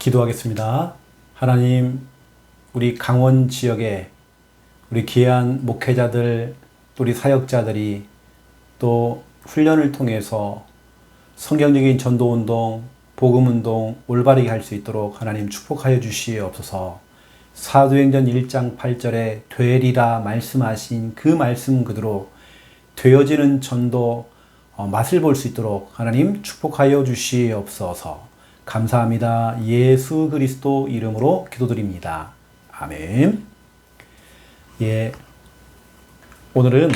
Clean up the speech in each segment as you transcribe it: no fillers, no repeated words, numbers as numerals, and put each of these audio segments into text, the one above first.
기도하겠습니다. 하나님, 우리 강원 지역에 우리 귀한 목회자들, 또 우리 사역자들이 또 훈련을 통해서 성경적인 전도운동, 복음운동 올바르게 할 수 있도록 하나님 축복하여 주시옵소서. 사도행전 1장 8절에 되리라 말씀하신 그 말씀 그대로 되어지는 전도 맛을 볼 수 있도록 하나님 축복하여 주시옵소서. 감사합니다. 예수 그리스도 이름으로 기도드립니다. 아멘. 예, 오늘은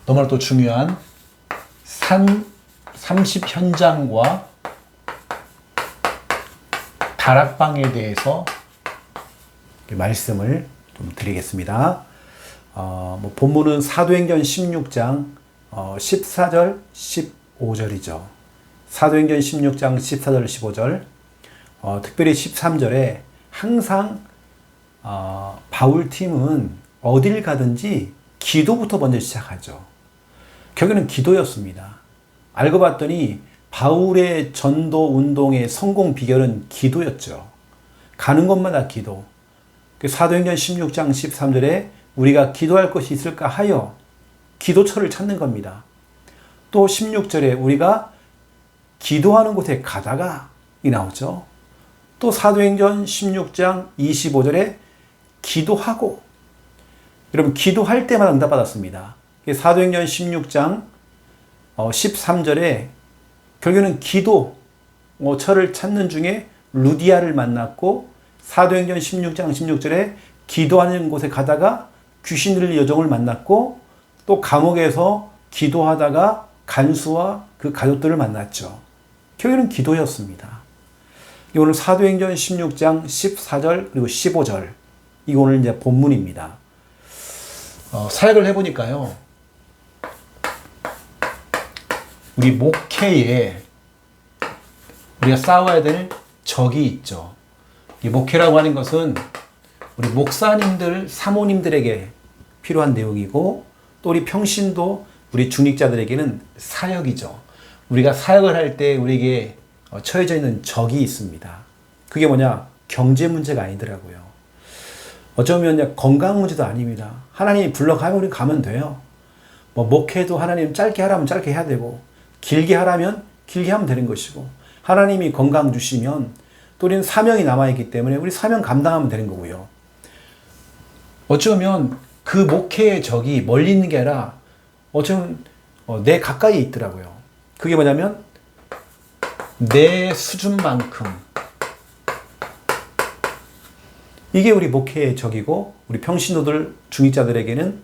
너무나 또 중요한 30 현장과 다락방에 대해서 말씀을 좀 드리겠습니다. 본문은 사도행전 16장 14절 15절이죠. 사도행전 16장 14절 15절, 특별히 13절에 항상 바울팀은 어딜 가든지 기도부터 먼저 시작하죠. 결국에는 기도였습니다. 알고 봤더니 바울의 전도 운동의 성공 비결은 기도였죠. 가는 곳마다 기도. 사도행전 16장 13절에 우리가 기도할 것이 있을까 하여 기도처를 찾는 겁니다. 또 16절에 우리가 기도하는 곳에 가다가 이 나오죠. 또 사도행전 16장 25절에 기도하고, 여러분 기도할 때마다 응답받았습니다. 사도행전 16장 13절에 결국에는 기도처를 찾는 중에 루디아를 만났고, 사도행전 16장 16절에 기도하는 곳에 가다가 귀신 들릴 여종을 만났고, 또 감옥에서 기도하다가 간수와 그 가족들을 만났죠. 결국에는 기도였습니다. 오늘 사도행전 16장 14절 그리고 15절, 이거 오늘 이제 본문입니다. 사역을 해보니까요, 우리 목회에 우리가 싸워야 될 적이 있죠. 이 목회라고 하는 것은 우리 목사님들, 사모님들에게 필요한 내용이고, 또 우리 평신도, 우리 중직자들에게는 사역이죠. 우리가 사역을 할 때 우리에게 처해져 있는 적이 있습니다. 그게 뭐냐? 경제 문제가 아니더라고요. 어쩌면 건강 문제도 아닙니다. 하나님이 불러가면 우리 가면 돼요. 목회도 하나님 짧게 하라면 짧게 해야 되고, 길게 하라면 길게 하면 되는 것이고, 하나님이 건강 주시면 또 우리는 사명이 남아있기 때문에 우리 사명 감당하면 되는 거고요. 어쩌면 그 목회의 적이 멀리 있는 게 아니라 어쩌면 내 가까이에 있더라고요. 그게 뭐냐면 내 수준만큼, 이게 우리 목회의 적이고, 우리 평신도들, 중직자들에게는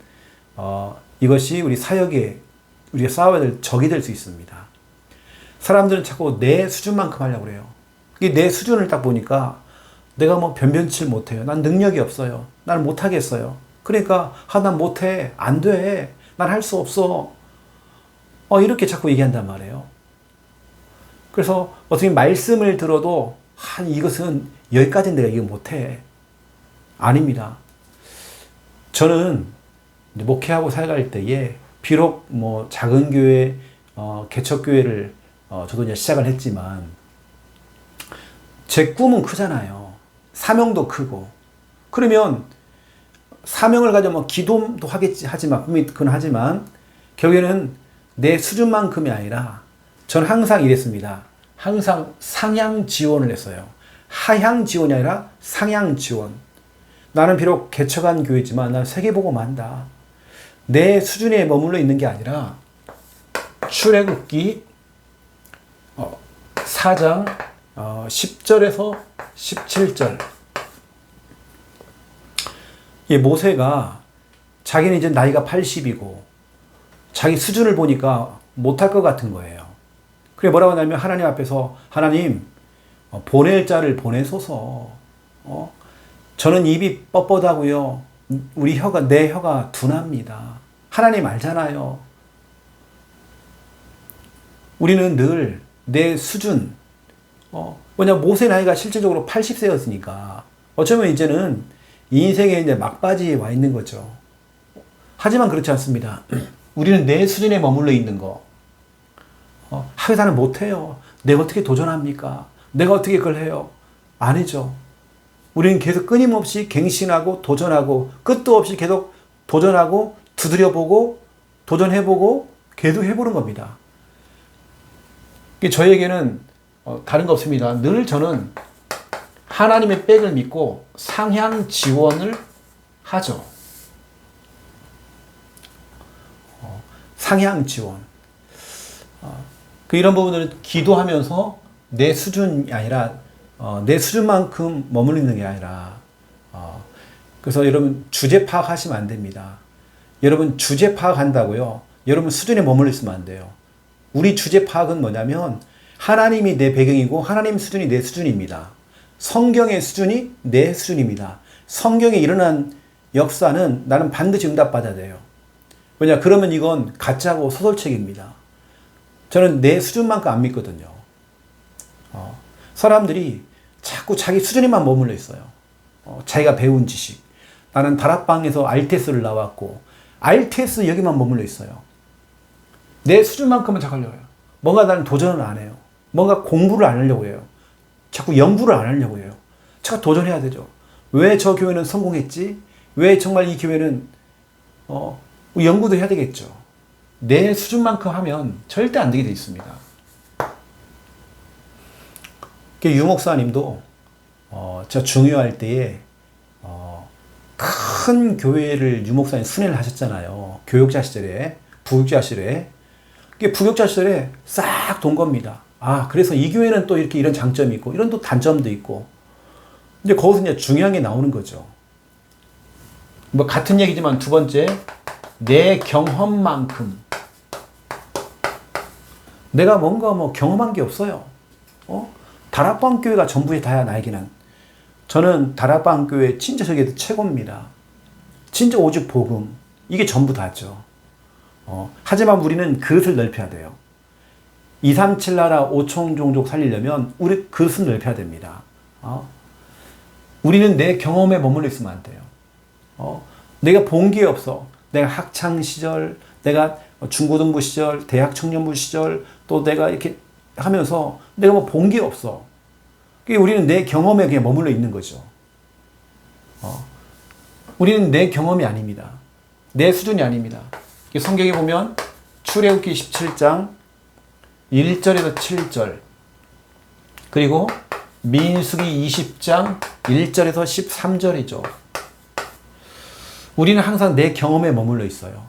이것이 우리 사역에 우리가 싸워야 될 적이 될 수 있습니다. 사람들은 자꾸 내 수준만큼 하려고 그래요. 이게 내 수준을 딱 보니까 내가 변변치 못해요. 난 능력이 없어요. 난 못하겠어요. 그러니까 난 못해, 안 돼, 난 할 수 없어, 이렇게 자꾸 얘기한단 말이에요. 그래서 어떻게 말씀을 들어도 이것은 여기까지는 내가 이거 못해. 아닙니다. 저는 목회하고 살아갈 때에 비록 작은 교회, 개척교회를 저도 이제 시작을 했지만 제 꿈은 크잖아요. 사명도 크고. 그러면 사명을 가지고 기도도 하지만, 꿈이 그건 하지만 결국에는 내 수준만큼이 아니라, 전 항상 이랬습니다. 항상 상향 지원을 했어요. 하향 지원이 아니라 상향 지원. 나는 비록 개척한 교회지만 난 세계복음 한다. 내 수준에 머물러 있는 게 아니라 출애굽기 4장 10절에서 17절, 이 모세가 자기는 이제 나이가 80이고 자기 수준을 보니까 못할 것 같은 거예요. 그래 뭐라고 하냐면, 하나님 앞에서 하나님, 보낼 자를 보내소서. 저는 입이 뻣뻣하고요, 내 혀가 둔합니다. 하나님 알잖아요. 우리는 늘 내 수준, 모세 나이가 실질적으로 80세였으니까 어쩌면 이제는 인생에 이제 막바지에 와 있는 거죠. 하지만 그렇지 않습니다. 우리는 내 수준에 머물러 있는 거. 하여튼 나는 못해요. 내가 어떻게 도전합니까? 내가 어떻게 그걸 해요? 아니죠. 우리는 계속 끊임없이 갱신하고 도전하고 끝도 없이 계속 도전하고 두드려보고 도전해보고 계속 해보는 겁니다. 저에게는 다른 거 없습니다. 늘 저는 하나님의 백을 믿고 상향 지원을 하죠. 상향 지원. 이런 부분들은 기도하면서 내 수준이 아니라 내 수준만큼 머무르는 게 아니라 그래서 여러분 주제 파악하시면 안 됩니다. 여러분 주제 파악한다고요. 여러분 수준에 머물러 있으면 안 돼요. 우리 주제 파악은 뭐냐면 하나님이 내 배경이고 하나님 수준이 내 수준입니다. 성경의 수준이 내 수준입니다. 성경에 일어난 역사는 나는 반드시 응답받아야 돼요. 왜냐? 그러면 이건 가짜고 소설책입니다. 저는 내 수준만큼 안 믿거든요. 사람들이 자꾸 자기 수준에만 머물러 있어요. 자기가 배운 지식. 나는 다락방에서 RTS를 나왔고 RTS 여기만 머물러 있어요. 내 수준만큼은 자꾸 하려고 해요. 뭔가 나는 도전을 안 해요. 뭔가 공부를 안 하려고 해요. 자꾸 연구를 안 하려고 해요. 자꾸 도전해야 되죠. 왜 저 교회는 성공했지? 왜 정말 이 교회는 연구도 해야 되겠죠. 내 수준만큼 하면 절대 안 되게 돼 있습니다. 유 목사님도 저 중요할 때에 큰 교회를 유 목사님 순회를 하셨잖아요. 교육자 시절에, 부교육자 시절에. 부교육자 시절에 싹 돈 겁니다. 그래서 이 교회는 또 이렇게 이런 장점이 있고, 이런 또 단점도 있고. 근데 거기서 이제 중요한 게 나오는 거죠. 뭐 같은 얘기지만 두 번째, 내 경험만큼. 내가 뭔가 경험한 게 없어요. 다락방 교회가 전부에 다야 나에게는. 저는 다락방 교회 진짜 저게 최고입니다. 진짜 오직 복음. 이게 전부 다죠. 하지만 우리는 그릇을 넓혀야 돼요. 237 나라 5천 종족 살리려면 우리 그릇을 넓혀야 됩니다. 우리는 내 경험에 머물러 있으면 안 돼요. 내가 본 게 없어. 내가 학창 시절, 내가 중고등부 시절, 대학 청년부 시절, 또 내가 이렇게 하면서 내가 뭐 본 게 없어. 우리는 내 경험에 그냥 머물러 있는 거죠. 우리는 내 경험이 아닙니다. 내 수준이 아닙니다. 성경에 보면 출애굽기 17장 1절에서 7절, 그리고 민수기 20장 1절에서 13절이죠. 우리는 항상 내 경험에 머물러 있어요.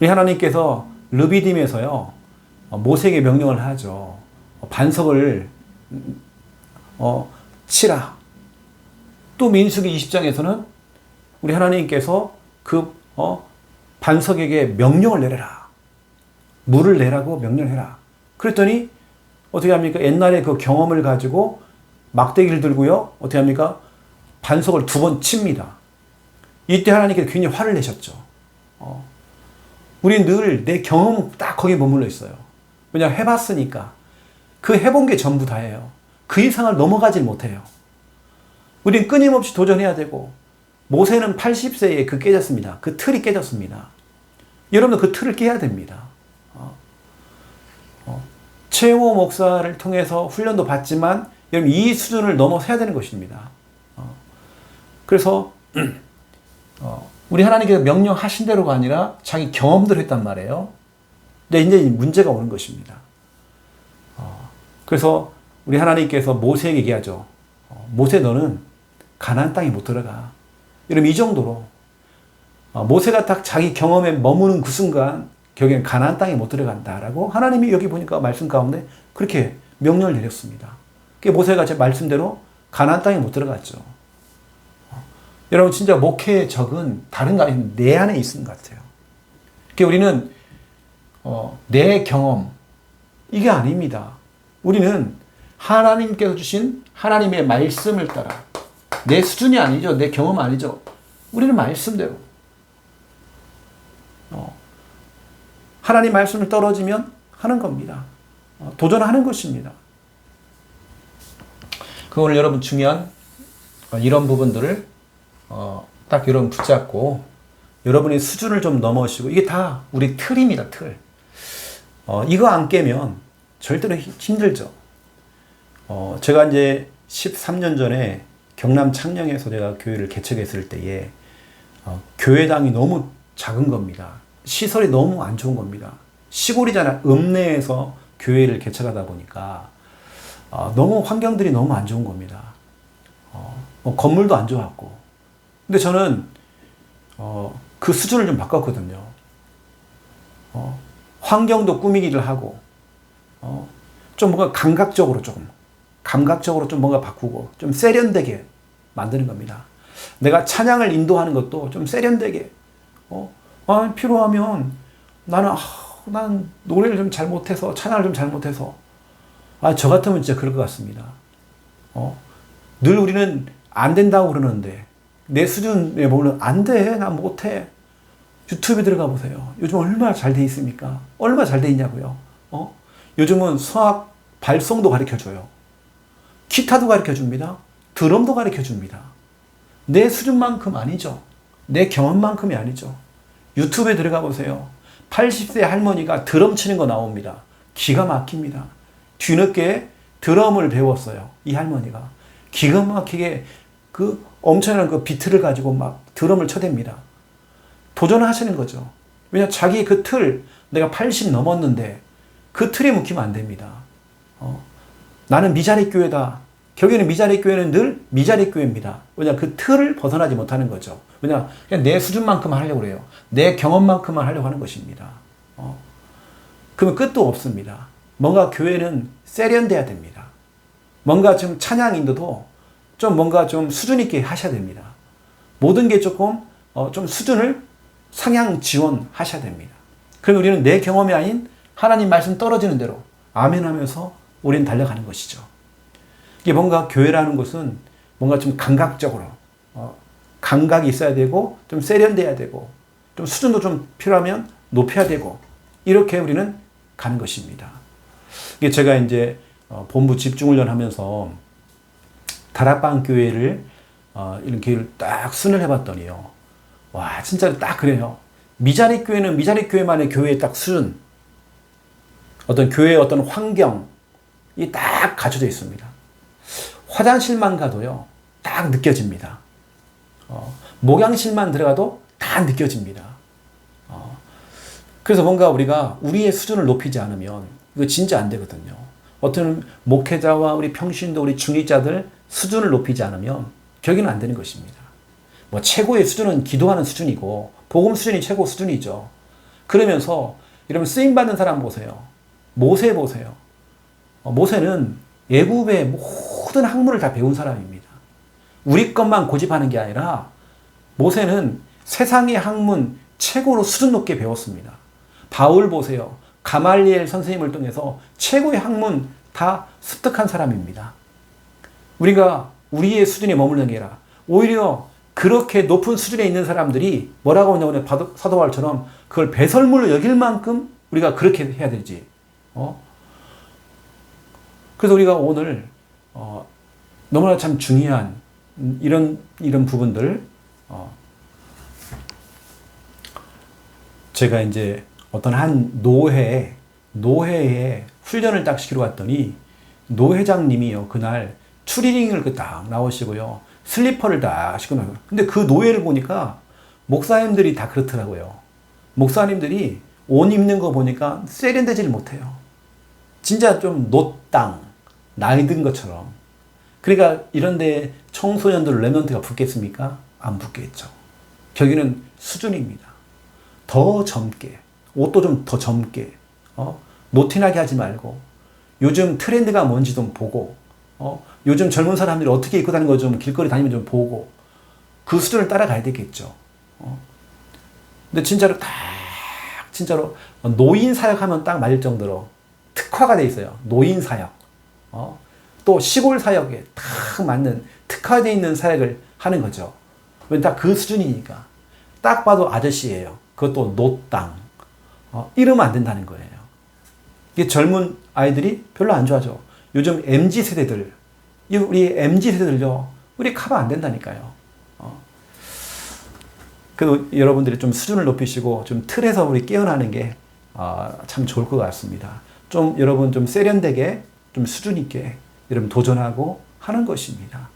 우리 하나님께서 르비딤에서요, 모세에게 명령을 하죠. 반석을 치라. 또 민수기 20장에서는 우리 하나님께서 그 반석에게 명령을 내려라. 물을 내라고 명령해라. 그랬더니 어떻게 합니까? 옛날에 그 경험을 가지고 막대기를 들고요. 어떻게 합니까? 반석을 2번 칩니다. 이때 하나님께서 굉장히 화를 내셨죠. 우리는 늘 내 경험 딱 거기에 머물러 있어요. 왜냐하면 해봤으니까. 그 해본 게 전부 다예요. 그 이상을 넘어가질 못해요. 우리는 끊임없이 도전해야 되고, 모세는 80세에 깨졌습니다. 그 틀이 깨졌습니다. 여러분도 그 틀을 깨야 됩니다. 최영호 목사를 통해서 훈련도 받지만 여러분 이 수준을 넘어서야 되는 것입니다. 그래서 우리 하나님께서 명령하신 대로가 아니라 자기 경험대로 했단 말이에요. 근데 이제 문제가 오는 것입니다. 그래서 우리 하나님께서 모세에게 얘기하죠. 모세 너는 가나안 땅에 못 들어가. 여러분 이 정도로 모세가 딱 자기 경험에 머무는 그 순간 결국엔 가나안 땅에 못 들어간다라고 하나님이 여기 보니까 말씀 가운데 그렇게 명령을 내렸습니다. 모세가 제 말씀대로 가나안 땅에 못 들어갔죠. 여러분 진짜 목회의 적은 다른 거 아니면 내 안에 있는 것 같아요. 우리는 내 경험 이게 아닙니다. 우리는 하나님께서 주신 하나님의 말씀을 따라, 내 수준이 아니죠. 내 경험 아니죠. 우리는 말씀대로. 하나님 말씀을 떨어지면 하는 겁니다. 도전하는 것입니다. 오늘 여러분 중요한 이런 부분들을 딱 여러분 붙잡고 여러분의 수준을 좀 넘어오시고, 이게 다 우리 틀입니다. 틀. 이거 안 깨면 절대로 힘들죠. 제가 이제 13년 전에 경남 창녕에서 제가 교회를 개척했을 때에 교회당이 너무 작은 겁니다. 시설이 너무 안 좋은 겁니다. 시골이잖아. 읍내에서 교회를 개척하다 보니까 너무 환경들이 너무 안 좋은 겁니다. 건물도 안 좋았고. 근데 저는 그 수준을 좀 바꿨거든요. 환경도 꾸미기를 하고 좀 뭔가 감각적으로 좀 뭔가 바꾸고 좀 세련되게 만드는 겁니다. 내가 찬양을 인도하는 것도 좀 세련되게 필요하면 난 노래를 좀 잘 못해서 찬양을 좀 잘 못해서 저 같으면 진짜 그럴 것 같습니다. 늘 우리는 안 된다고 그러는데 내 수준에 보면 안 돼, 난 못해. 유튜브에 들어가 보세요. 요즘 얼마나 잘 돼 있습니까? 얼마나 잘 돼 있냐고요. 요즘은 수학 발성도 가르쳐줘요. 기타도 가르쳐줍니다. 드럼도 가르쳐줍니다. 내 수준만큼 아니죠. 내 경험만큼이 아니죠. 유튜브에 들어가 보세요. 80세 할머니가 드럼 치는 거 나옵니다. 기가 막힙니다. 뒤늦게 드럼을 배웠어요. 이 할머니가. 기가 막히게 그 엄청난 그 비트를 가지고 막 드럼을 쳐댑니다. 도전하시는 거죠. 왜냐, 자기 그 틀, 내가 80 넘었는데 그 틀에 묶이면 안 됩니다. 나는 미자리 교회다. 결국에는 미자리 교회는 늘 미자리 교회입니다. 왜냐, 그 틀을 벗어나지 못하는 거죠. 왜냐, 그냥 내 수준만큼만 하려고 그래요. 내 경험만큼만 하려고 하는 것입니다. 그러면 끝도 없습니다. 뭔가 교회는 세련돼야 됩니다. 뭔가 좀 찬양 인도도 좀 뭔가 좀 수준 있게 하셔야 됩니다. 모든 게 조금 좀 수준을 상향 지원하셔야 됩니다. 그럼 우리는 내 경험이 아닌 하나님 말씀 떨어지는 대로 아멘 하면서 우리는 달려가는 것이죠. 이게 뭔가 교회라는 것은 뭔가 좀 감각적으로 감각이 있어야 되고 좀 세련돼야 되고 좀 수준도 좀 필요하면 높여야 되고 이렇게 우리는 가는 것입니다. 이게 제가 이제 본부 집중훈련 하면서 다락방 교회를 이런 교회를 딱 순회를 해봤더니요. 와, 진짜 딱 그래요. 미자리 교회는 미자리 교회만의 교회의 딱 수준, 어떤 교회의 어떤 환경이 딱 갖춰져 있습니다. 화장실만 가도요, 딱 느껴집니다. 목양실만 들어가도 다 느껴집니다. 그래서 뭔가 우리가 우리의 수준을 높이지 않으면 이거 진짜 안 되거든요. 어떤 목회자와 우리 평신도 우리 중직자들 수준을 높이지 않으면 결국에는 안 되는 것입니다. 뭐 최고의 수준은 기도하는 수준이고 복음 수준이 최고 수준이죠. 그러면서 여러분 쓰임받는 사람 보세요. 모세 보세요. 모세는 애굽의 모든 학문을 다 배운 사람입니다. 우리 것만 고집하는 게 아니라 모세는 세상의 학문 최고로 수준 높게 배웠습니다. 바울 보세요. 가말리엘 선생님을 통해서 최고의 학문 다 습득한 사람입니다. 우리가 우리의 수준에 머무르는 게 아니라 오히려 그렇게 높은 수준에 있는 사람들이 뭐라고 하냐면 사도 바울처럼 그걸 배설물로 여길 만큼 우리가 그렇게 해야 되지. 그래서 우리가 오늘 너무나 참 중요한 이런 부분들 제가 이제 어떤 한 노회에 훈련을 딱 시키러 갔더니 노회장님이요 그날 추리닝을 딱 나오시고요 슬리퍼를 딱 신고 나와요. 근데 그 노회를 보니까 목사님들이 다 그렇더라고요. 목사님들이 옷 입는 거 보니까 세련되지를 못해요. 진짜 좀 노땅 나이 든 것처럼. 그러니까 이런데 청소년들 랩런트가 붙겠습니까? 안 붙겠죠. 결국에는 수준입니다. 더 젊게 옷도 좀 더 젊게 노티나게 하지 말고 요즘 트렌드가 뭔지 좀 보고 요즘 젊은 사람들이 어떻게 입고 다니는 거 좀 길거리 다니면 좀 보고 그 수준을 따라가야 되겠죠. 근데 진짜로 노인 사역하면 딱 맞을 정도로 특화가 돼 있어요. 노인 사역. 또 시골 사역에 딱 맞는 특화되어 있는 사역을 하는 거죠. 왜 딱 그 수준이니까. 딱 봐도 아저씨예요. 그것도 노땅. 이러면 안 된다는 거예요. 이게 젊은 아이들이 별로 안 좋아하죠. 요즘 MZ세대들, 우리 MZ세대들요, 우리 커버 안 된다니까요. 그래도 여러분들이 좀 수준을 높이시고 좀 틀에서 우리 깨어나는 게 참 좋을 것 같습니다. 좀 여러분 좀 세련되게 좀 수준 있게 여러분 도전하고 하는 것입니다.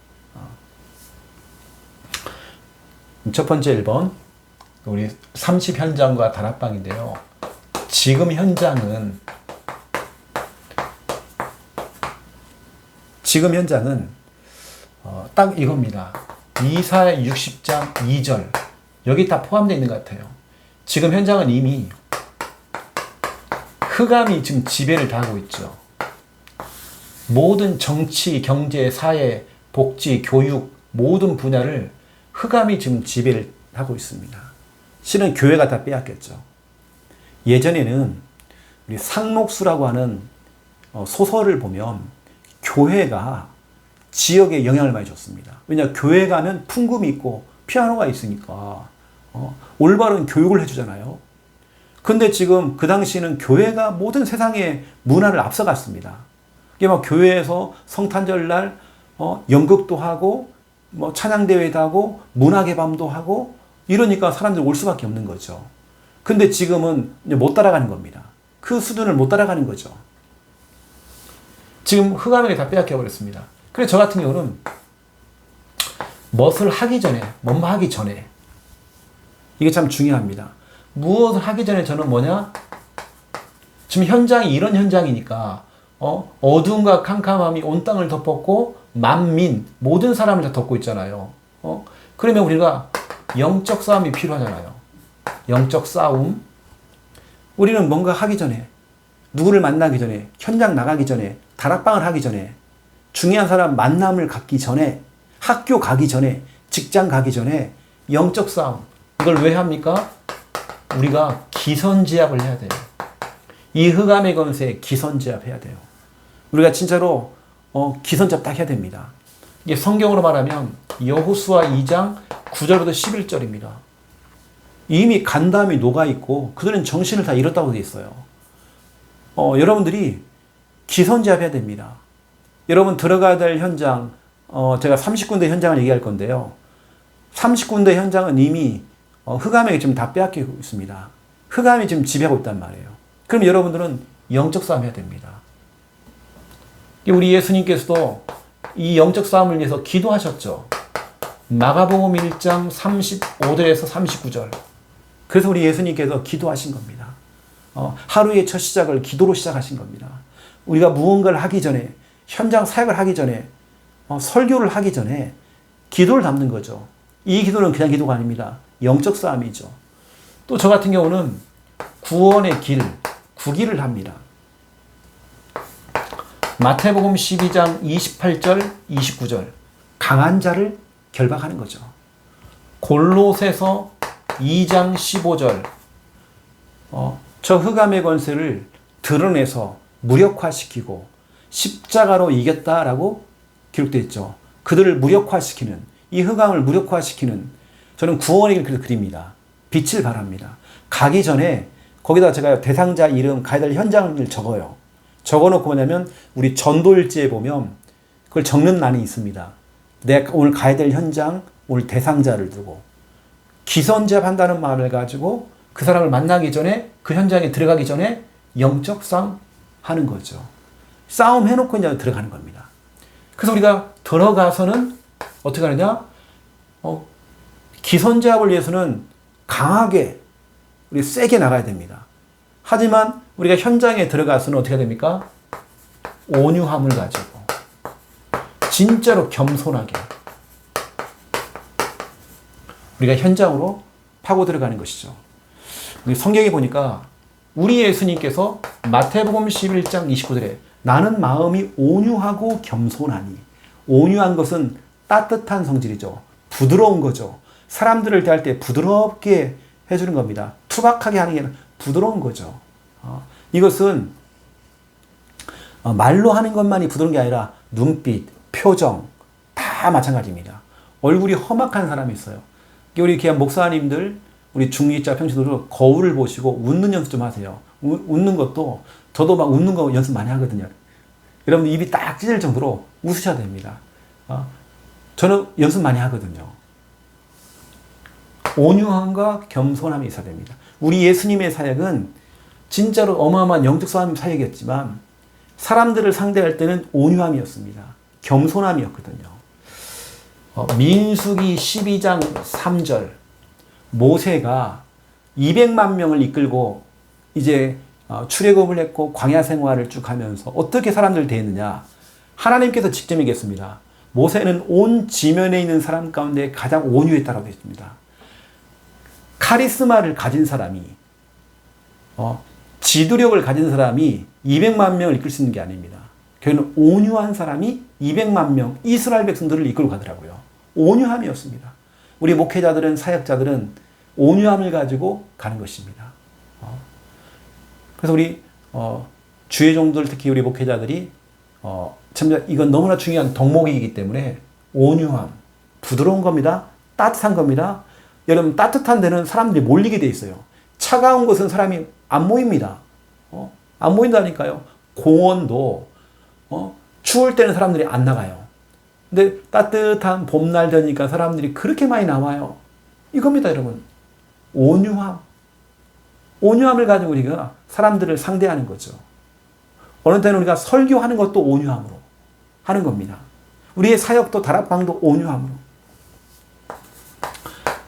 첫 번째 1번, 우리 30 현장과 다락방인데요. 지금 현장은 딱 이겁니다. 이사야 60장 2절 여기 다 포함되어 있는 것 같아요. 지금 현장은 이미 흑암이 지금 지배를 당하고 있죠. 모든 정치, 경제, 사회, 복지, 교육 모든 분야를 흑암이 지금 지배를 하고 있습니다. 실은 교회가 다 빼앗겼죠. 예전에는 우리 상록수라고 하는 소설을 보면 교회가 지역에 영향을 많이 줬습니다. 왜냐, 교회 가면 풍금이 있고 피아노가 있으니까 올바른 교육을 해주잖아요. 근데 지금 그 당시에는 교회가 모든 세상의 문화를 앞서갔습니다. 이게 막 교회에서 성탄절날 연극도 하고 뭐 찬양대회도 하고 문학의 밤도 하고 이러니까 사람들이 올 수밖에 없는 거죠. 근데 지금은 이제 못 따라가는 겁니다. 그 수준을 못 따라가는 거죠. 지금 흑암에게 다 빼앗겨 버렸습니다. 그래서 저 같은 경우는 무엇을 하기 전에, 뭐뭐 하기 전에 이게 참 중요합니다. 무엇을 하기 전에 저는 뭐냐? 지금 현장이 이런 현장이니까 어두움과 캄캄함이 온 땅을 덮었고 만민, 모든 사람을 다 덮고 있잖아요. 그러면 우리가 영적 싸움이 필요하잖아요. 영적 싸움. 우리는 뭔가 하기 전에, 누구를 만나기 전에, 현장 나가기 전에, 다락방을 하기 전에, 중요한 사람 만남을 갖기 전에, 학교 가기 전에, 직장 가기 전에 영적 싸움. 이걸 왜 합니까? 우리가 기선제압을 해야 돼요. 이 흑암의 권세에 기선제압해야 돼요. 우리가 진짜로 기선제압 딱 해야 됩니다. 이게 성경으로 말하면 여호수아 2장 9절부터 11절입니다. 이미 간담이 녹아있고 그들은 정신을 다 잃었다고 되어 있어요. 여러분들이 기선제압해야 됩니다. 여러분 들어가야 될 현장, 제가 30군데 현장을 얘기할 건데요. 30군데 현장은 이미 흑암에게 지금 다 빼앗기고 있습니다. 흑암이 지금 지배하고 있단 말이에요. 그럼 여러분들은 영적 싸움 해야 됩니다. 우리 예수님께서도 이 영적 싸움을 위해서 기도하셨죠. 마가복음 1장 35절에서 39절. 그래서 우리 예수님께서 기도하신 겁니다. 하루의 첫 시작을 기도로 시작하신 겁니다. 우리가 무언가를 하기 전에, 현장 사역을 하기 전에, 설교를 하기 전에 기도를 담는 거죠. 이 기도는 그냥 기도가 아닙니다. 영적 싸움이죠. 또 저 같은 경우는 구원의 길, 구기를 합니다. 마태복음 12장 28절, 29절. 강한 자를 결박하는 거죠. 골로새서 2장 15절. 저 흑암의 권세를 드러내서 무력화시키고 십자가로 이겼다라고 기록되어 있죠. 그들을 무력화시키는, 이 흑암을 무력화시키는, 저는 구원의 길 그립니다. 빛을 바랍니다. 가기 전에 거기다 제가 대상자 이름, 가야 될 현장을 적어요. 적어놓고 뭐냐면 우리 전도일지에 보면 그걸 적는 난이 있습니다. 내가 오늘 가야 될 현장, 오늘 대상자를 두고 기선제압한다는 말을 가지고 그 사람을 만나기 전에, 그 현장에 들어가기 전에 영적 싸움 하는 거죠. 싸움 해놓고 이제 들어가는 겁니다. 그래서 우리가 들어가서는 어떻게 하느냐? 기선제압을 위해서는 강하게, 우리 세게 나가야 됩니다. 하지만 우리가 현장에 들어가서는 어떻게 해야 됩니까? 온유함을 가지고 진짜로 겸손하게 우리가 현장으로 파고 들어가는 것이죠. 우리 성경에 보니까 우리 예수님께서 마태복음 11장 29절에 나는 마음이 온유하고 겸손하니, 온유한 것은 따뜻한 성질이죠. 부드러운 거죠. 사람들을 대할 때 부드럽게 해주는 겁니다. 투박하게 하는 게 아니라 부드러운 거죠. 이것은 말로 하는 것만이 부드러운 게 아니라 눈빛, 표정 다 마찬가지입니다. 얼굴이 험악한 사람이 있어요. 우리 귀한 목사님들, 우리 중위자 평신도들 거울을 보시고 웃는 연습 좀 하세요. 웃는 것도, 저도 막 웃는 거 연습 많이 하거든요. 여러분 입이 딱 찢을 정도로 웃으셔야 됩니다. 저는 연습 많이 하거든요. 온유함과 겸손함이 있어야 됩니다. 우리 예수님의 사역은 진짜로 어마어마한 영적 싸움 사역이었지만 사람들을 상대할 때는 온유함이었습니다. 겸손함이었거든요. 민수기 12장 3절 모세가 200만 명을 이끌고 이제 출애굽을 했고 광야 생활을 쭉 하면서 어떻게 사람들을 대했느냐. 하나님께서 직접 얘기했습니다. 모세는 온 지면에 있는 사람 가운데 가장 온유했다라고 했습니다. 카리스마를 가진 사람이 지도력을 가진 사람이 200만 명을 이끌 수 있는 게 아닙니다. 결국은 온유한 사람이 200만 명 이스라엘 백성들을 이끌고 가더라고요. 온유함이었습니다. 우리 목회자들은 사역자들은 온유함을 가지고 가는 것입니다. 그래서 우리 주의 종들 특히 우리 목회자들이 참 이건 너무나 중요한 덕목이기 때문에 온유함, 부드러운 겁니다. 따뜻한 겁니다. 여러분 따뜻한 데는 사람들이 몰리게 돼 있어요. 차가운 곳은 사람이 안 모입니다. 안 모인다니까요. 공원도 추울 때는 사람들이 안 나가요. 근데 따뜻한 봄날 되니까 사람들이 그렇게 많이 나와요. 이겁니다, 여러분. 온유함. 온유함을 가지고 우리가 사람들을 상대하는 거죠. 어느 때는 우리가 설교하는 것도 온유함으로 하는 겁니다. 우리의 사역도 다락방도 온유함으로.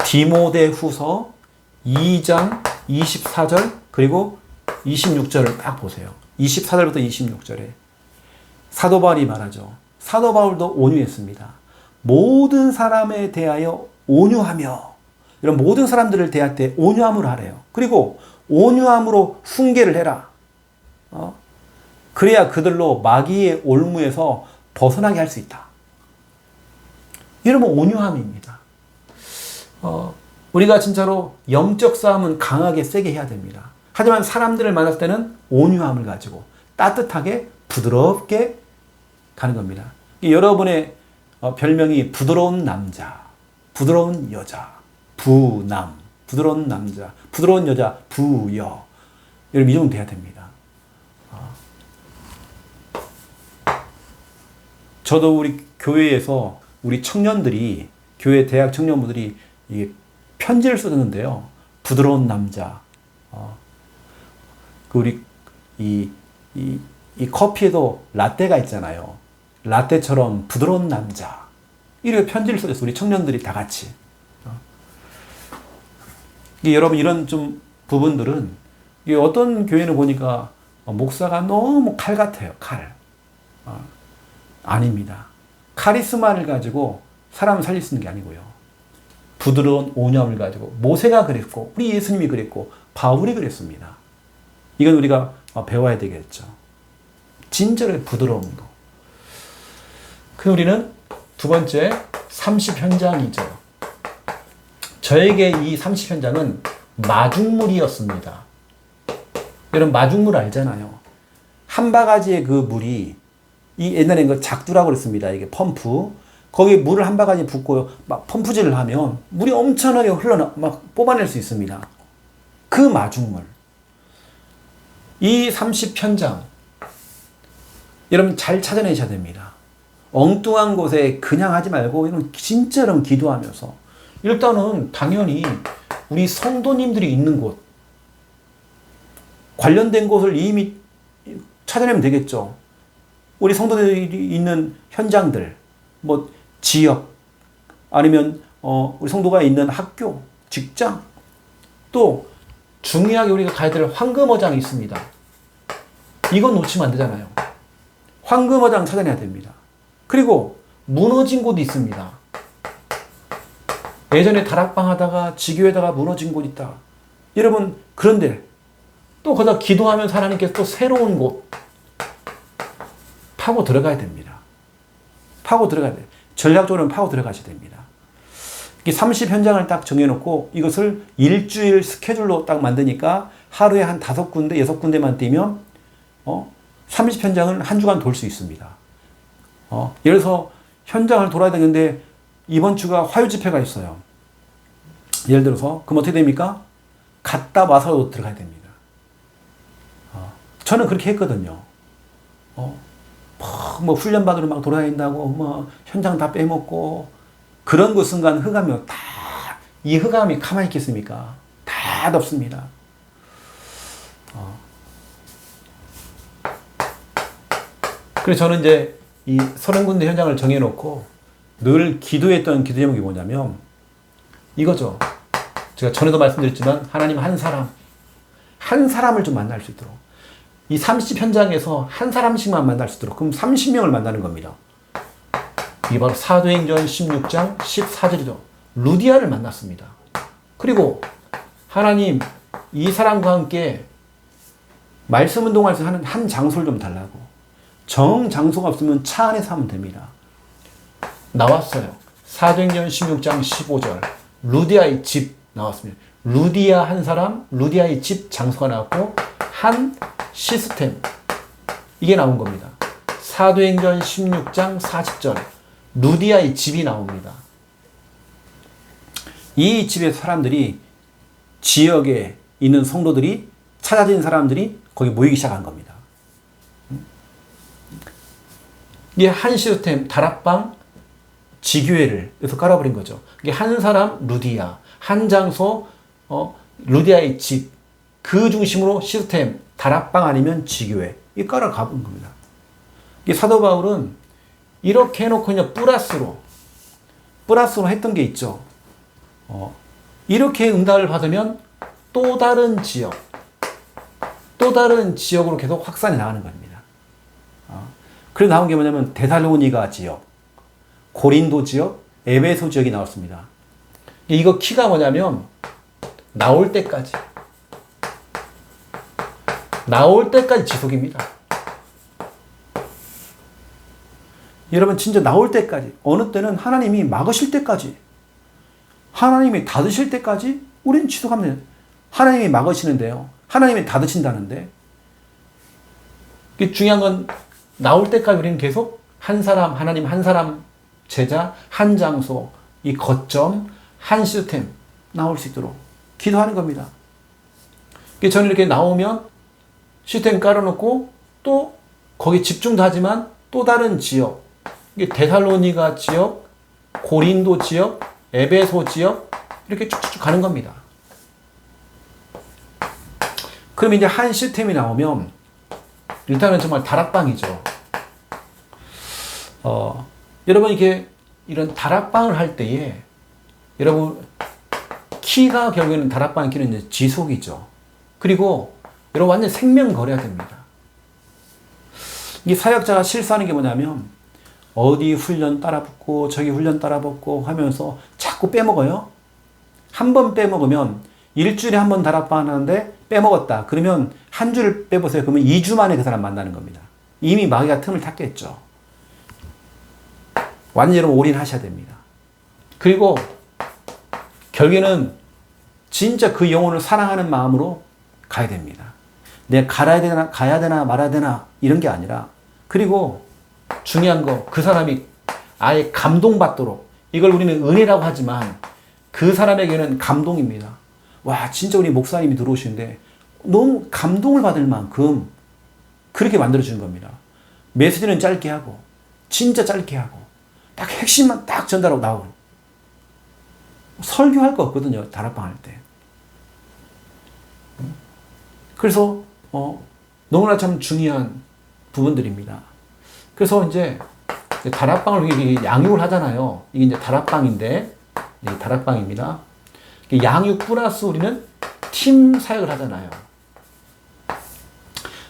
디모데후서 2장 24절 그리고 26절을 딱 보세요. 24절부터 26절에 사도 바울이 말하죠. 사도 바울도 온유했습니다. 모든 사람에 대하여 온유하며, 이런 모든 사람들을 대할 때 온유함으로 하래요. 그리고 온유함으로 훈계를 해라. 그래야 그들로 마귀의 올무에서 벗어나게 할 수 있다. 이러면 온유함입니다. 우리가 진짜로 영적 싸움은 강하게 세게 해야 됩니다. 하지만 사람들을 만났을 때는 온유함을 가지고 따뜻하게 부드럽게 가는 겁니다. 여러분의 별명이 부드러운 남자, 부드러운 여자, 부남, 부드러운 남자, 부드러운 여자, 부여. 여러분 이 정도 돼야 됩니다. 저도 우리 교회에서 우리 청년들이, 교회 대학 청년분들이 이게 편지를 쓰는데요. 부드러운 남자. 우리 이 커피에도 라떼가 있잖아요. 라떼처럼 부드러운 남자. 이렇게 편지를 써줬어요. 우리 청년들이 다 같이. 여러분 이런 좀 부분들은 어떤 교회는 보니까 목사가 너무 칼 같아요. 칼. 아닙니다. 카리스마를 가지고 사람을 살릴 수 있는 게 아니고요. 부드러운 온유함을 가지고 모세가 그랬고 우리 예수님이 그랬고 바울이 그랬습니다. 이건 우리가 배워야 되겠죠. 진짜로 부드러운 거. 그 우리는 두 번째 30현장이죠. 저에게 이 30현장은 마중물이었습니다. 여러분 마중물 알잖아요. 한 바가지의 그 물이 이 옛날에 그 작두라고 그랬습니다. 이게 펌프. 거기에 물을 한 바가지 붓고 막 펌프질을 하면 물이 엄청나게 막 뽑아낼 수 있습니다. 그 마중물. 이 30현장. 여러분 잘 찾아내셔야 됩니다. 엉뚱한 곳에 그냥 하지 말고 이런 진짜 여러분 기도하면서 일단은 당연히 우리 성도님들이 있는 곳 관련된 곳을 이미 찾아내면 되겠죠. 우리 성도들이 있는 현장들, 뭐 지역 아니면 우리 성도가 있는 학교, 직장, 또 중요하게 우리가 가야 될 황금어장이 있습니다. 이건 놓치면 안 되잖아요. 황금어장 찾아내야 됩니다. 그리고 무너진 곳이 있습니다. 예전에 다락방 하다가 지교에다가 무너진 곳 있다. 여러분 그런데 또 거기다 기도하면서 하나님께서 또 새로운 곳 파고 들어가야 됩니다. 파고 들어가야 돼요. 전략적으로는 파고 들어가셔야 됩니다. 30현장을 딱 정해놓고 이것을 일주일 스케줄로 딱 만드니까 하루에 한 5군데, 6군데만 뛰면 30현장을 한 주간 돌 수 있습니다. 예를 들어서 현장을 돌아야 되는데 이번 주가 화요 집회가 있어요. 예를 들어서 그럼 어떻게 됩니까? 갔다 와서 들어가야 됩니다. 저는 그렇게 했거든요. 뭐 훈련 받으러 막 돌아다닌다고 뭐 현장 다 빼먹고 그런 그 순간 흑암이 다 이 흑암이 가만히 있겠습니까? 다 덮습니다. 그래서 저는 이제 이 30군데 현장을 정해놓고 늘 기도했던 기도 제목이 뭐냐면 이거죠. 제가 전에도 말씀드렸지만 하나님 한 사람을 좀 만날 수 있도록 이 30 현장에서 한 사람씩만 만날 수 있도록 그럼 30명을 만나는 겁니다. 이게 바로 사도행전 16장 14절이죠. 루디아를 만났습니다. 그리고 하나님 이 사람과 함께 말씀 운동할 수 하는 한 장소를 좀 달라고. 정 장소가 없으면 차 안에서 하면 됩니다. 나왔어요. 사도행전 16장 15절 루디아의 집 나왔습니다. 루디아 한 사람, 루디아의 집 장소가 나왔고 한 시스템 이게 나온 겁니다. 사도행전 16장 40절 루디아의 집이 나옵니다. 이 집의 사람들이 지역에 있는 성도들이 찾아진 사람들이 거기 모이기 시작한 겁니다. 이게 한 시스템 다락방 지교회를 여기서 깔아버린 거죠. 이게 한 사람 루디아, 한 장소 루디아의 집, 그 중심으로 시스템 다락방 아니면 지교회 이 깔아가본 겁니다. 이 사도 바울은 이렇게 해놓고 그냥 플러스로 했던 게 있죠. 이렇게 응답을 받으면 또 다른 지역으로 계속 확산해 나가는 겁니다. 그래서 나온 게 뭐냐면 데살로니가 지역, 고린도 지역, 에베소 지역이 나왔습니다. 이거 키가 뭐냐면 나올 때까지 지속입니다. 여러분 진짜 나올 때까지, 어느 때는 하나님이 막으실 때까지, 하나님이 닫으실 때까지 우리는 지속하면 돼요. 하나님이 막으시는데요. 하나님이 닫으신다는데 중요한 건 나올 때까지 우리는 계속 한 사람, 하나님 한 사람, 제자, 한 장소, 이 거점, 한 시스템 나올 수 있도록 기도하는 겁니다. 저는 이렇게 나오면 시스템 깔아놓고 또 거기 집중도 하지만 또 다른 지역, 데살로니가 지역, 고린도 지역, 에베소 지역 이렇게 쭉쭉 가는 겁니다. 그럼 이제 한 시스템이 나오면 일단은 정말 다락방이죠. 여러분 이렇게 이런 다락방을 할 때에 여러분 키가 결국에는 다락방 키는 이제 지속이죠. 그리고 여러분 완전 생명 걸어야 됩니다. 이 사역자가 실수하는 게 뭐냐면 어디 훈련 따라 붙고 저기 훈련 따라 붙고 하면서 자꾸 빼먹어요. 한 번 빼먹으면 일주일에 한 번 다락방 하는데 빼먹었다. 그러면 한 주를 빼보세요. 그러면 2주 만에 그 사람 만나는 겁니다. 이미 마귀가 틈을 탔겠죠. 완전히 여러분 올인하셔야 됩니다. 그리고 결국에는 진짜 그 영혼을 사랑하는 마음으로 가야 됩니다. 내가 가야 되나 말아야 되나 이런 게 아니라, 그리고 중요한 거 그 사람이 아예 감동받도록, 이걸 우리는 은혜라고 하지만 그 사람에게는 감동입니다. 와 진짜 우리 목사님이 들어오시는데 너무 감동을 받을 만큼 그렇게 만들어주는 겁니다. 메시지는 짧게 하고 진짜 짧게 하고 딱 핵심만 딱 전달하고 나오는, 설교할 거 없거든요. 다락방 할 때. 그래서 너무나 참 중요한 부분들입니다. 그래서 이제 다락방을 양육을 하잖아요. 이게 이제 다락방인데, 다락방입니다. 양육 플러스 우리는 팀 사역을 하잖아요.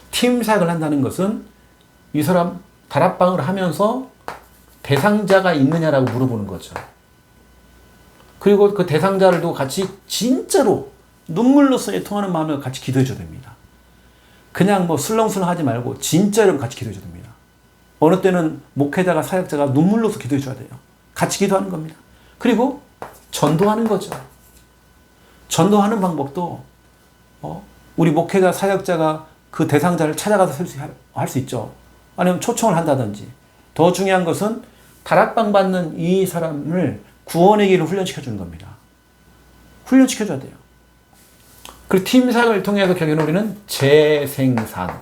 팀 사역을 한다는 것은 이 사람 다락방을 하면서 대상자가 있느냐라고 물어보는 거죠. 그리고 그 대상자들도 같이 진짜로 눈물로 통하는 마음으로 같이 기도해 줘야 됩니다. 그냥 뭐 술렁술렁 하지 말고 진짜로 같이 기도해 줘야 됩니다. 어느 때는 목회자가 사역자가 눈물로서 기도해 줘야 돼요. 같이 기도하는 겁니다. 그리고 전도하는 거죠. 전도하는 방법도 우리 목회자 사역자가 그 대상자를 찾아가서 할 수 있죠. 아니면 초청을 한다든지. 더 중요한 것은 다락방 받는 이 사람을 구원의 길을 훈련시켜 주는 겁니다. 훈련시켜 줘야 돼요. 그리고 팀 사역을 통해서 결국에는 우리는 재생산,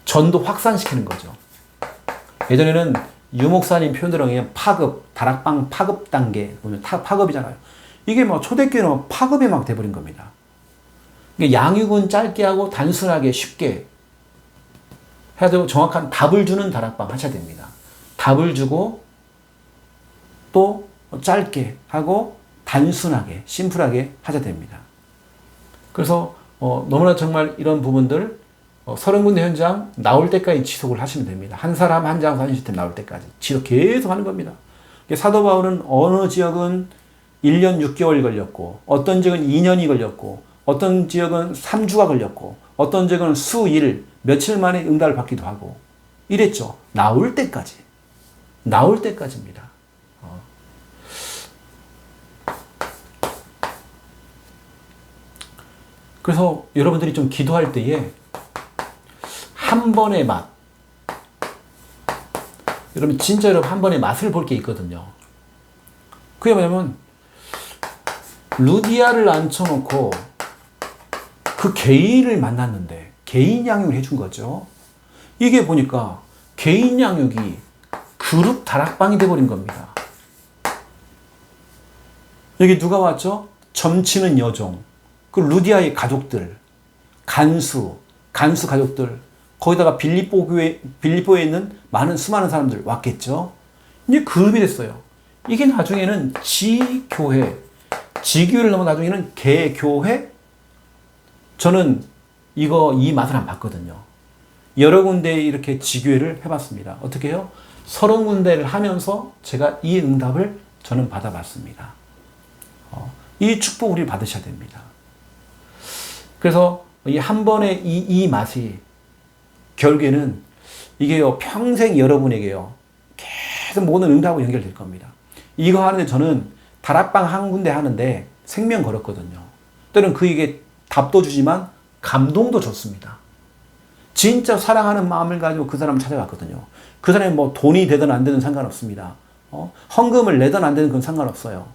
전도 확산시키는 거죠. 예전에는 유목사님 표현대로 파급, 다락방 파급 단계, 보면 파급이잖아요. 이게 뭐 초대교회는 파급이 막 돼버린 겁니다. 양육은 짧게 하고 단순하게 쉽게 해야 되고 정확한 답을 주는 다락방 하셔야 됩니다. 답을 주고 또 짧게 하고 단순하게 심플하게 하셔야 됩니다. 그래서 너무나 정말 이런 부분들 30군데 현장 나올 때까지 지속을 하시면 됩니다. 한 사람 한 장 사진 시스템 나올 때까지 지속 계속 하는 겁니다. 사도 바울은 어느 지역은 1년 6개월 걸렸고 어떤 지역은 2년이 걸렸고 어떤 지역은 3주가 걸렸고 어떤 지역은 수일 며칠 만에 응답을 받기도 하고 이랬죠. 나올 때까지. 나올 때까지입니다. 그래서 여러분들이 좀 기도할 때에 한 번의 맛. 여러분 진짜 여러분 한 번의 맛을 볼 게 있거든요. 그게 뭐냐면 루디아를 앉혀놓고 그 개인을 만났는데 개인 양육을 해준 거죠. 이게 보니까 개인 양육이 그룹 다락방이 돼버린 겁니다. 여기 누가 왔죠? 점치는 여종, 그 루디아의 가족들, 간수 가족들, 거기다가 빌립보에 있는 수많은 사람들 왔겠죠. 이제 그룹이 됐어요. 이게 나중에는 지교회를 넘어 나중에는 개교회. 저는 이 맛을 안 봤거든요. 여러 군데 이렇게 지교회를 해봤습니다. 어떻게 해요? 30군데를 하면서 제가 이 응답을 저는 받아봤습니다. 이 축복 우리 받으셔야 됩니다. 그래서 이 한 번의 이 맛이 결국에는 이게요 평생 여러분에게요 계속 모든 응답으로 연결될 겁니다. 이거 하는데 저는 다락방 한 군데 하는데 생명 걸었거든요. 때는 그에게 답도 주지만 감동도 줬습니다. 진짜 사랑하는 마음을 가지고 그 사람을 찾아갔거든요. 그 사람이 뭐 돈이 되든 안 되든 상관없습니다. 헌금을 내든 안 되든 그건 상관없어요.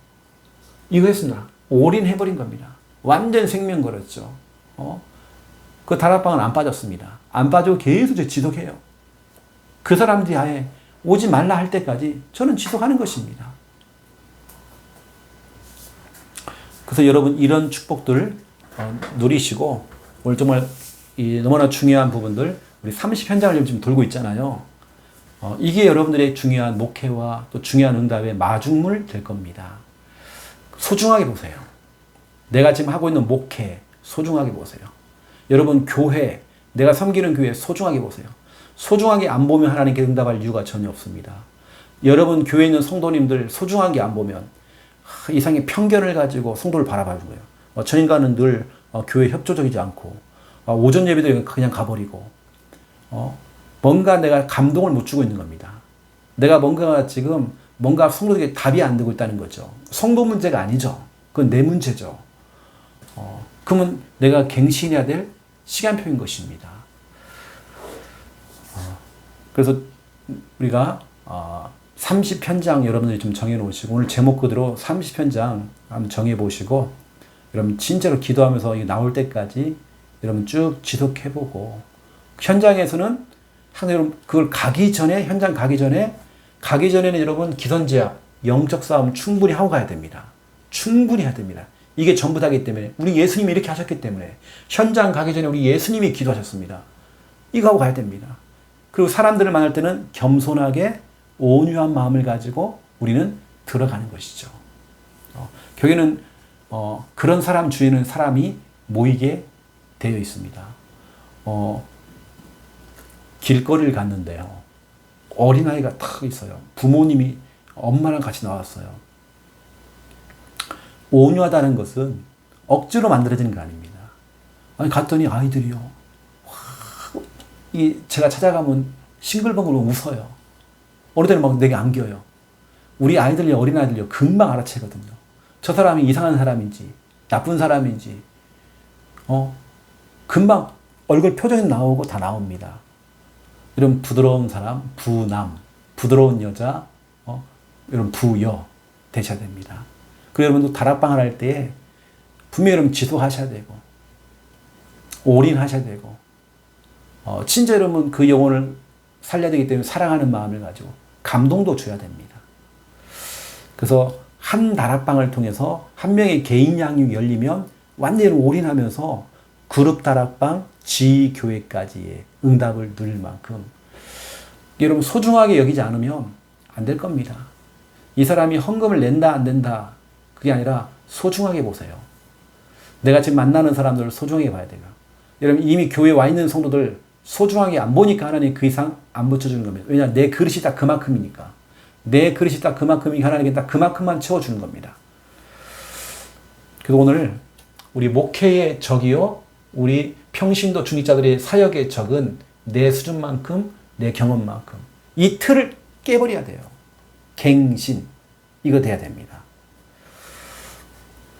이거 했습니다. 올인해버린 겁니다. 완전 생명 걸었죠. 그 다락방은 안 빠졌습니다. 안 빠지고 계속 지속해요. 그 사람들이 아예 오지 말라 할 때까지 저는 지속하는 것입니다. 그래서 여러분 이런 축복들 누리시고 오늘 정말 너무나 중요한 부분들 우리 30 현장을 지금 돌고 있잖아요. 이게 여러분들의 중요한 목회와 또 중요한 응답의 마중물 될 겁니다. 소중하게 보세요. 내가 지금 하고 있는 목회 소중하게 보세요. 여러분 교회, 내가 섬기는 교회 소중하게 보세요. 소중하게 안 보면 하나님께 응답할 이유가 전혀 없습니다. 여러분 교회에 있는 성도님들 소중하게 안 보면 이상의 편견을 가지고 성도를 바라봐는 거예요. 저 인간은 늘 교회 협조적이지 않고 오전 예배도 그냥 가버리고 뭔가 내가 감동을 못 주고 있는 겁니다. 내가 뭔가 성도에게 답이 안 되고 있다는 거죠. 성도 문제가 아니죠. 그건 내 문제죠. 그러면 내가 갱신해야 될 시간표인 것입니다. 그래서 우리가 30 현장 여러분들이 좀 정해놓으시고 오늘 제목 그대로 30 현장 한번 정해보시고 여러분 진짜로 기도하면서 이게 나올 때까지 여러분 쭉 지속해보고 현장에서는 항상 여러분 그걸 현장 가기 전에는 여러분 기선제압, 영적 싸움 충분히 하고 가야 됩니다. 충분히 해야 됩니다. 이게 전부 다기 때문에 우리 예수님이 이렇게 하셨기 때문에 현장 가기 전에 우리 예수님이 기도하셨습니다. 이거 하고 가야 됩니다. 그리고 사람들을 만날 때는 겸손하게 온유한 마음을 가지고 우리는 들어가는 것이죠. 결국에는 그런 사람 주위에는 사람이 모이게 되어 있습니다. 길거리를 갔는데요. 어린아이가 탁 있어요. 부모님이 엄마랑 같이 나왔어요. 온유하다는 것은 억지로 만들어지는 거 아닙니다. 아니 갔더니 아이들이요. 제가 찾아가면 싱글벙글 웃어요. 어느 때는 막 내게 안겨요. 우리 아이들요, 어린아이들요, 금방 알아채거든요. 저 사람이 이상한 사람인지, 나쁜 사람인지, 금방 얼굴 표정이 나오고 다 나옵니다. 이런 부드러운 사람, 부남, 부드러운 여자, 이런 부여 되셔야 됩니다. 그리고 여러분도 다락방을 할 때 분명히 여러분 지속하셔야 되고, 올인하셔야 되고, 진짜 여러분 그 영혼을 살려야 되기 때문에 사랑하는 마음을 가지고 감동도 줘야 됩니다. 그래서 한 다락방을 통해서 한 명의 개인 양육이 열리면 완전히 올인하면서 그룹 다락방, 지교회까지의 응답을 누릴 만큼 여러분 소중하게 여기지 않으면 안 될 겁니다. 이 사람이 헌금을 낸다 안 낸다 그게 아니라 소중하게 보세요. 내가 지금 만나는 사람들을 소중하게 봐야 돼요. 여러분 이미 교회에 와 있는 성도들 소중하게 안 보니까 하나님 그 이상 안 붙여주는 겁니다. 왜냐하면 내 그릇이 딱 그만큼이니까. 내 그릇이 딱 그만큼이니까 하나님께 딱 그만큼만 채워주는 겁니다. 그래서 오늘 우리 목회의 적이요 우리 평신도 중직자들의 사역의 적은 내 수준만큼 내 경험만큼 이 틀을 깨버려야 돼요. 갱신 이거 돼야 됩니다.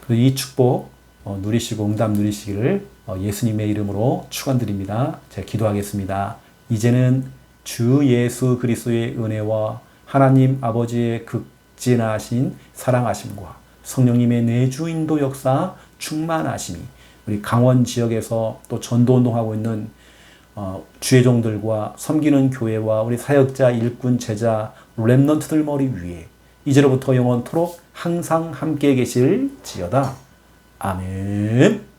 이 축복 누리시고 응답 누리시기를 예수님의 이름으로 축원드립니다. 제가 기도하겠습니다. 이제는 주 예수 그리스도의 은혜와 하나님 아버지의 극진하신 사랑하심과 성령님의 내주 인도 역사 충만하심이 우리 강원 지역에서 또 전도운동하고 있는 주의 종들과 섬기는 교회와 우리 사역자, 일꾼, 제자, 렘넌트들 머리 위에 이제로부터 영원토록 항상 함께 계실지어다. 아멘.